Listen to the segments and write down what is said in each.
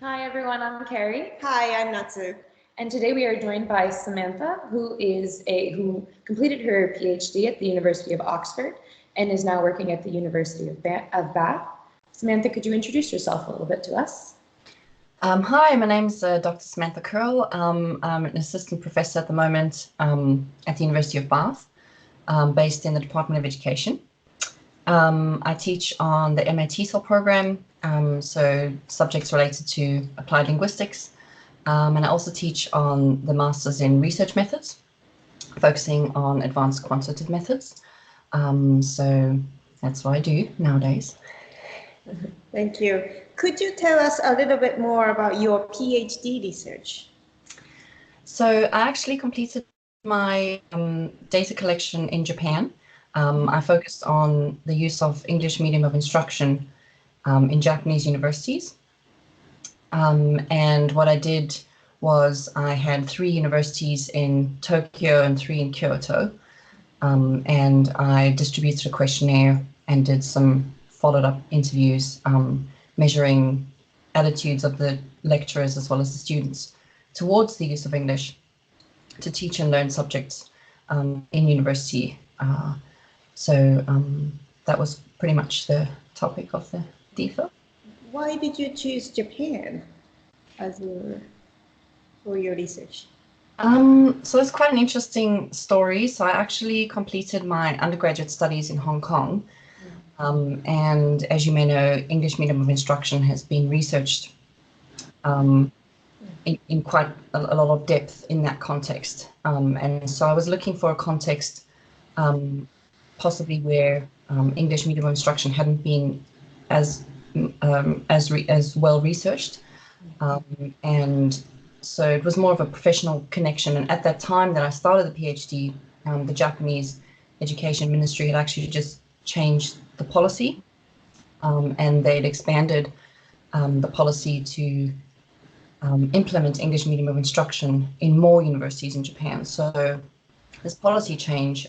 Hi everyone, I'm Carrie, Hi, I'm Natsu. and today we are joined by Samantha, who completed her PhD at the University of Oxford and is now working at the University of Bath. Samantha, could you introduce yourself a little bit to us? Hi, my name's Dr. Samantha Curle. I'm an assistant professor at the moment at the University of Bath, based in the Department of Education. I teach on the MA TESOL program, so subjects related to applied linguistics, and I also teach on the Masters in Research Methods, focusing on advanced quantitative methods. So that's what I do nowadays. Thank you. Could you tell us a little bit more about your PhD research? So I actually completed my data collection in Japan. I focused on the use of English medium of instruction in Japanese universities. And what I did was I had 3 universities in Tokyo and 3 in Kyoto. And I distributed a questionnaire and did some followed up interviews, measuring attitudes of the lecturers as well as the students towards the use of English to teach and learn subjects in university. So that was pretty much the topic of the DPhil. Why did you choose Japan for your research? So it's quite an interesting story. So I actually completed my undergraduate studies in Hong Kong. And as you may know, English medium of instruction has been researched in quite a lot of depth in that context. And so I was looking for a context possibly where English medium of instruction hadn't been as well researched. And so it was more of a professional connection. And at that time that I started the PhD, the Japanese Education Ministry had actually just changed the policy, and they'd expanded the policy to implement English medium of instruction in more universities in Japan. So this policy change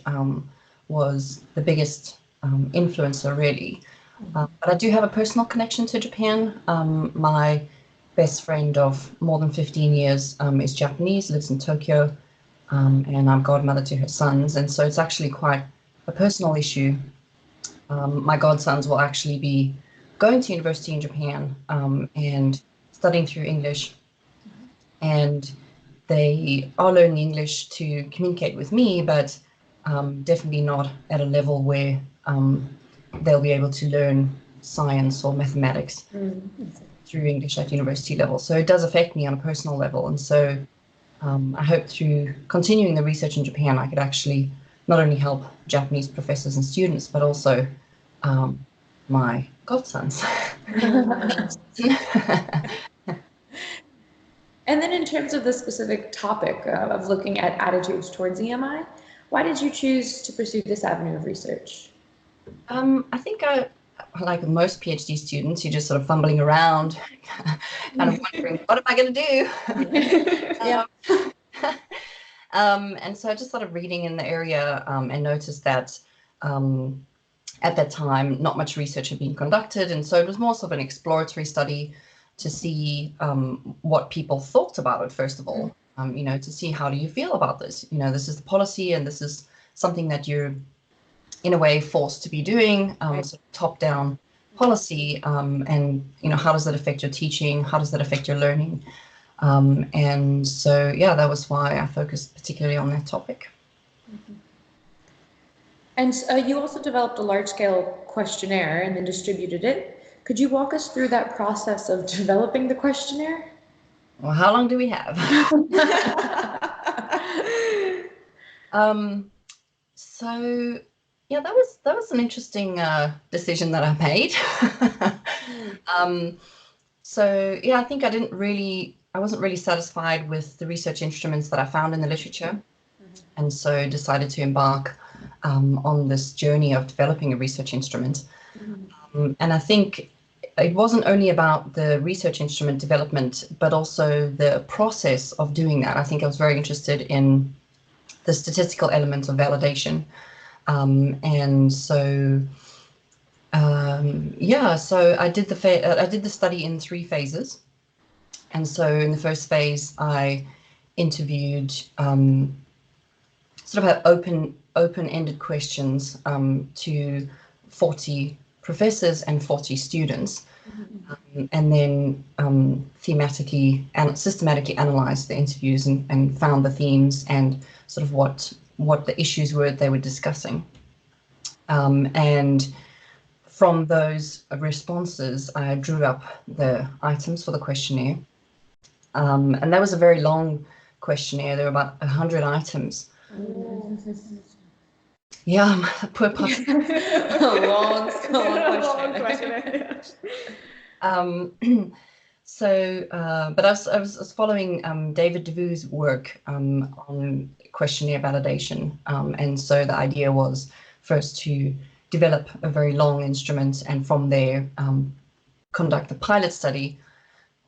was the biggest influencer, really. But I do have a personal connection to Japan. My best friend of more than 15 years is Japanese, lives in Tokyo, and I'm godmother to her sons. And so it's actually quite a personal issue. My godsons will actually be going to university in Japan and studying through English. And they are learning English to communicate with me, but definitely not at a level where they'll be able to learn science or mathematics through English at university level. So it does affect me on a personal level. And so I hope through continuing the research in Japan, I could actually not only help Japanese professors and students, but also my godsons. And then in terms of the specific topic of looking at attitudes towards EMI, why did you choose to pursue this avenue of research? I think like most PhD students, you're just sort of fumbling around, kind of wondering, what am I going to do? And so I just started reading in the area and noticed that at that time, not much research had been conducted. And so it was more sort of an exploratory study to see what people thought about it, first of all, to see how do you feel about this? This is the policy and this is something that you're in a way forced to be doing, sort of top-down policy, and how does that affect your teaching? How does that affect your learning? And so, yeah, that was why I focused particularly on that topic. And you also developed a large-scale questionnaire and then distributed it. Could you walk us through that process of developing the questionnaire? Well, how long do we have? So yeah, that was an interesting decision that I made. So yeah, I think I wasn't really satisfied with the research instruments that I found in the literature, and so decided to embark on this journey of developing a research instrument. And I think it wasn't only about the research instrument development, but also the process of doing that. I think I was very interested in the statistical element of validation. And so, so I did the study in 3 phases. And so in the first phase, I interviewed sort of had open-ended questions to 40 professors and 40 students, and then thematically and systematically analyzed the interviews and found the themes and sort of what the issues were they were discussing. And from those responses, I drew up the items for the questionnaire. And that was a very long questionnaire. There were about 100 items. Yeah, poor participant. A long questionnaire. But I was following David DeVue's work on questionnaire validation. And so the idea was first to develop a very long instrument and from there conduct the pilot study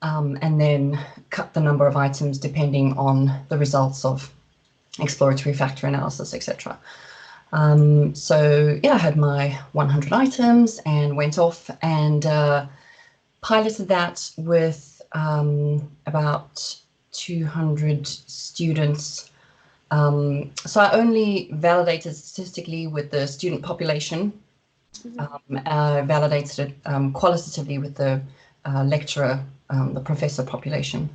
and then cut the number of items depending on the results of exploratory factor analysis, etc. So yeah, I had my 100 items and went off and piloted that with about 200 students. So I only validated statistically with the student population. I validated it qualitatively with the lecturer, the professor population.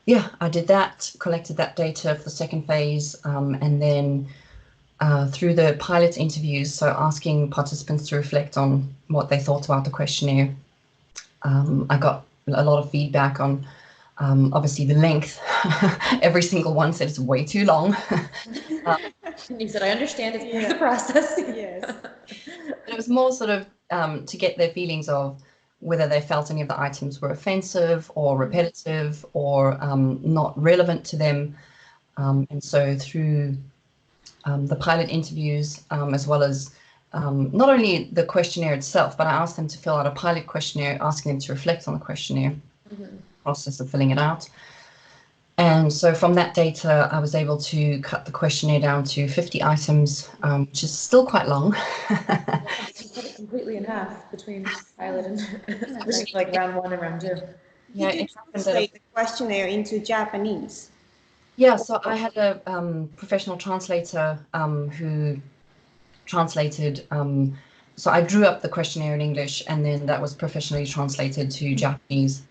Yeah, I did that, collected that data for the second phase, and then through the pilot interviews, so asking participants to reflect on what they thought about the questionnaire. I got a lot of feedback on obviously the length. Every single one said it's way too long. You said, I understand it's part of the process. Yes. But it was more sort of to get their feelings of whether they felt any of the items were offensive or repetitive or not relevant to them. And so through the pilot interviews, as well as not only the questionnaire itself, but I asked them to fill out a pilot questionnaire, asking them to reflect on the questionnaire, process of filling it out. And so from that data, I was able to cut the questionnaire down to 50 items, which is still quite long. You cut it completely in half between pilot and like round 1 and round 2. Yeah, Did you it happened that translate the questionnaire into Japanese? Yeah, so I had a professional translator who translated, so I drew up the questionnaire in English and then that was professionally translated to Japanese.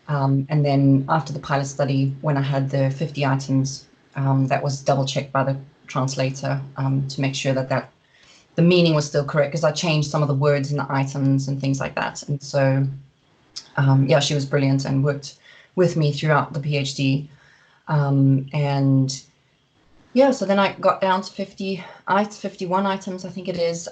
And then after the pilot study, when I had the 50 items, that was double checked by the translator to make sure that the meaning was still correct, because I changed some of the words in the items and things like that. And so, yeah, she was brilliant and worked with me throughout the PhD. And yeah, so then I got down to 51 items, I think it is.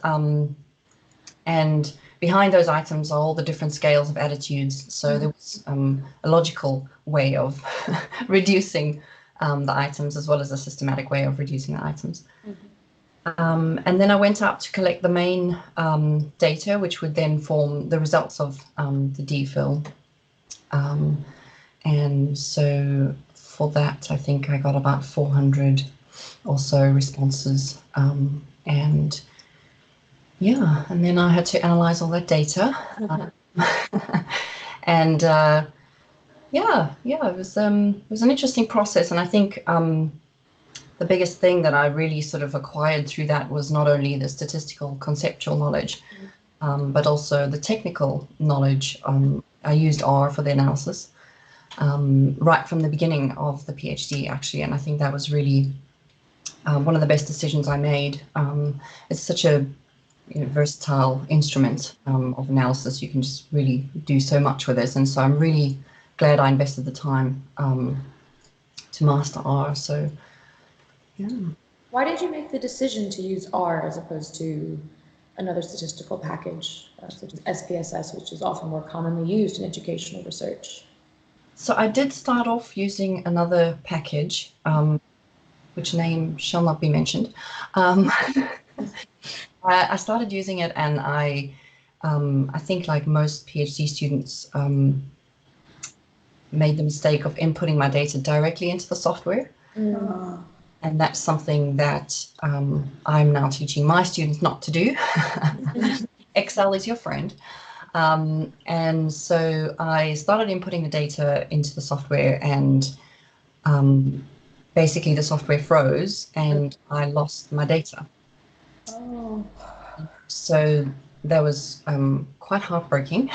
And behind those items are all the different scales of attitudes. So there was a logical way of reducing the items, as well as a systematic way of reducing the items. And then I went up to collect the main data, which would then form the results of the DPhil. And so for that, I think I got about 400 or so responses. And yeah, and then I had to analyze all that data. And yeah, it was an interesting process. And I think the biggest thing that I really sort of acquired through that was not only the statistical conceptual knowledge, but also the technical knowledge. I used R for the analysis right from the beginning of the PhD, actually, and I think that was really one of the best decisions I made. It's such a versatile instrument of analysis. You can just really do so much with it, and so I'm really glad I invested the time to master R. So yeah. Why did you make the decision to use R as opposed to another statistical package, such as SPSS, which is often more commonly used in educational research? So I did start off using another package, which name shall not be mentioned. I started using it, and I think, like most PhD students, made the mistake of inputting my data directly into the software. And that's something that I'm now teaching my students not to do. Excel is your friend. And so I started inputting the data into the software, and basically the software froze and I lost my data. Oh. So that was quite heartbreaking.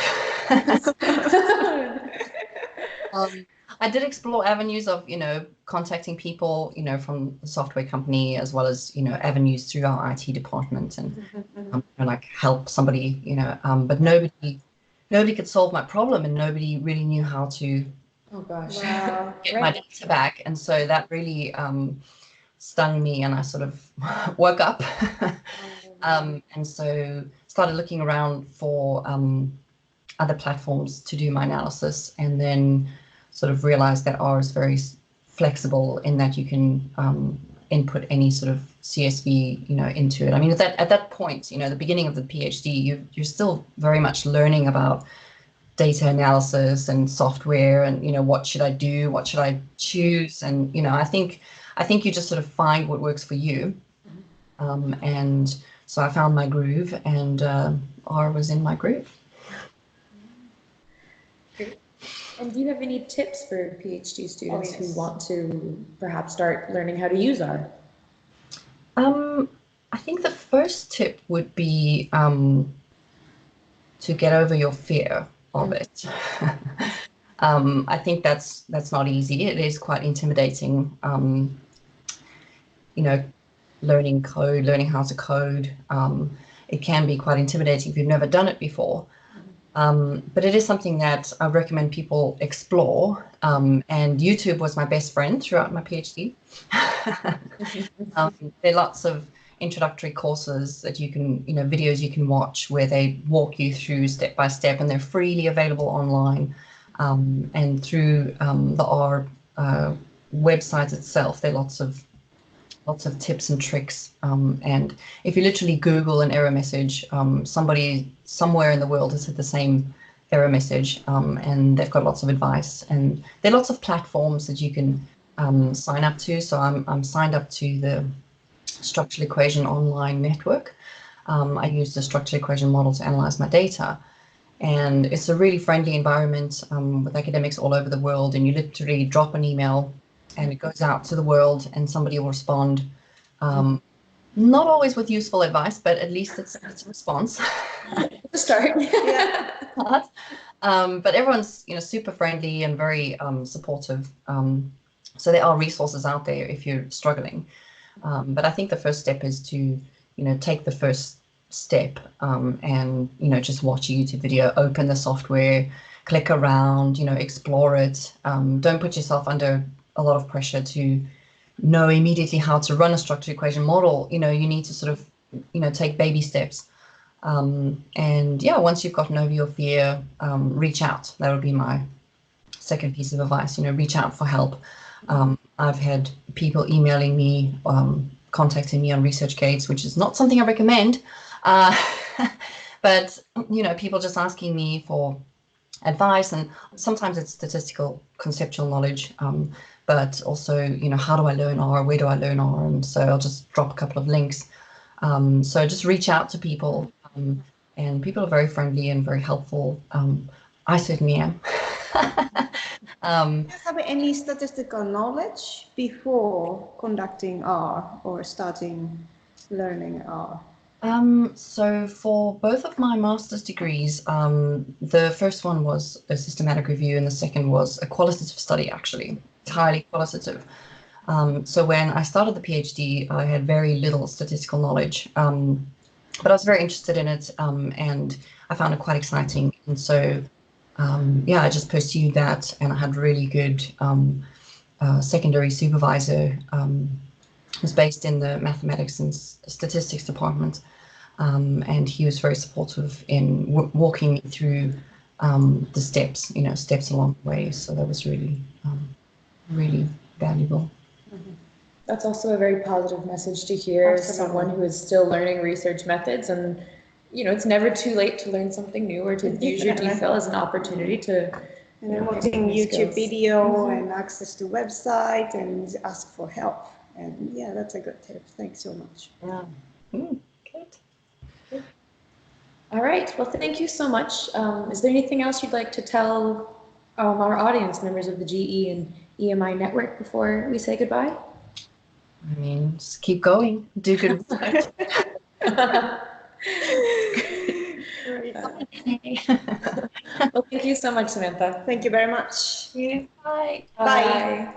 I did explore avenues of, contacting people, from the software company, as well as, avenues through our IT department and like help somebody, but nobody could solve my problem, and nobody really knew how to Oh gosh. Wow. get my data back. And so that really stung me, and I sort of woke up and so started looking around for other platforms to do my analysis, and then sort of realized that R is very flexible in that you can input any sort of CSV, into it. I mean, at that point, the beginning of the PhD, you're still very much learning about data analysis and software, and what should I do, what should I choose, and I think you just sort of find what works for you, and so I found my groove, and R was in my groove. Great. And do you have any tips for PhD students yes. who want to perhaps start learning how to use R? I think the first tip would be to get over your fear of it. I think that's not easy. It is quite intimidating. Learning code, learning how to code. It can be quite intimidating if you've never done it before. But it is something that I recommend people explore. And YouTube was my best friend throughout my PhD. There are lots of introductory courses that you can, videos you can watch where they walk you through step by step, and they're freely available online. And through the R website itself, there are lots of tips and tricks. And if you literally Google an error message, somebody somewhere in the world has hit the same error message, and they've got lots of advice. And there are lots of platforms that you can sign up to. So I'm signed up to the structural equation online network. I use the structural equation model to analyze my data. And it's a really friendly environment with academics all over the world. And you literally drop an email and it goes out to the world, and somebody will respond. Not always with useful advice, but at least it's a response. To start. Yeah. But everyone's super friendly and very supportive. So there are resources out there if you're struggling. But I think the first step is to take the first step, and just watch a YouTube video, open the software, click around, explore it. Don't put yourself under a lot of pressure to know immediately how to run a structured equation model. You need to sort of take baby steps. And yeah, once you've gotten over your fear, reach out. That would be my second piece of advice. Reach out for help. I've had people emailing me, contacting me on ResearchGates, which is not something I recommend. But people just asking me for advice, and sometimes it's statistical conceptual knowledge, but also how do I learn R, where do I learn R, and so I'll just drop a couple of links. So just reach out to people, and people are very friendly and very helpful. I certainly am. Do you have any statistical knowledge before conducting R or starting learning R? So for both of my master's degrees, the first one was a systematic review, and the second was a qualitative study, actually, entirely qualitative. So when I started the PhD, I had very little statistical knowledge, but I was very interested in it, and I found it quite exciting. And so, yeah, I just pursued that, and I had really good secondary supervisor, who's based in the mathematics and statistics department. And he was very supportive in walking me through the steps, steps along the way. So that was really, really valuable. That's also a very positive message to hear as someone who is still learning research methods. And, it's never too late to learn something new or to use your DPhil as an opportunity to And then watching YouTube video and access to website and ask for help. And yeah, that's a good tip. Thanks so much. Yeah. Good. All right. Well, thank you so much. Is there anything else you'd like to tell our audience, members of the GE and EMI network, before we say goodbye? I mean, just keep going, do good work. Great. Well, thank you so much, Samantha. Thank you very much. Bye. Bye.